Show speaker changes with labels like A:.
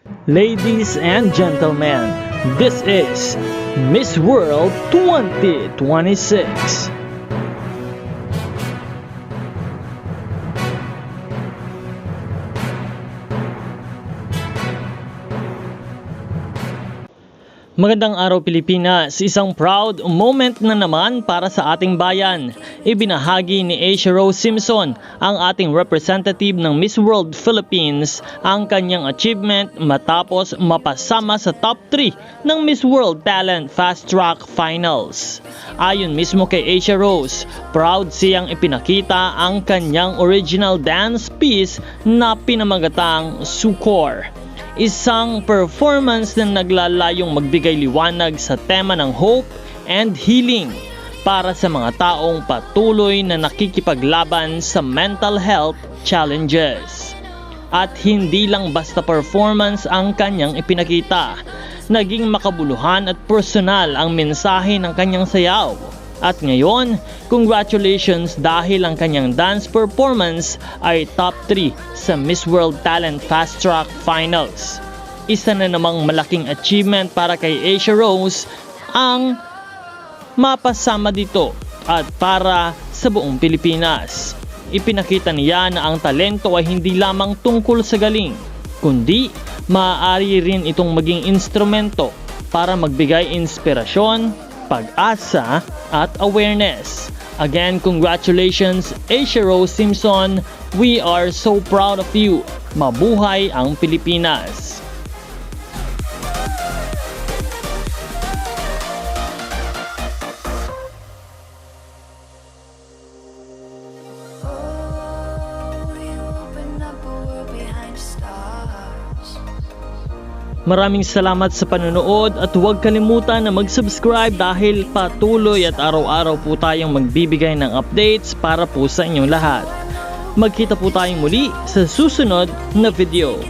A: Ladies and gentlemen, this is Miss World 2026. Magandang araw Pilipinas, isang proud moment na naman para sa ating bayan. Ibinahagi ni Asia Rose Simpson, ang ating representative ng Miss World Philippines, ang kanyang achievement matapos mapasama sa top 3 ng Miss World Talent Fast Track Finals. Ayon mismo kay Asia Rose, proud siyang ipinakita ang kanyang original dance piece na pinamagatang Sukor. Isang performance na naglalayong magbigay liwanag sa tema ng hope and healing para sa mga taong patuloy na nakikipaglaban sa mental health challenges. At hindi lang basta performance ang kanyang ipinakita, naging makabuluhan at personal ang mensahe ng kanyang sayaw. At ngayon, congratulations dahil ang kanyang dance performance ay top 3 sa Miss World Talent Fast Track Finals. Isa na namang malaking achievement para kay Asia Rose ang mapasama dito at para sa buong Pilipinas. Ipinakita niya na ang talento ay hindi lamang tungkol sa galing, kundi maaari rin itong maging instrumento para magbigay inspirasyon, pag-asa at awareness. Again, congratulations Asia Rose Simpson. We are so proud of you. Mabuhay ang Pilipinas. Maraming salamat sa panonood at huwag kalimutan na mag-subscribe dahil patuloy at araw-araw po tayong magbibigay ng updates para po sa inyong lahat. Magkita po tayong muli sa susunod na video.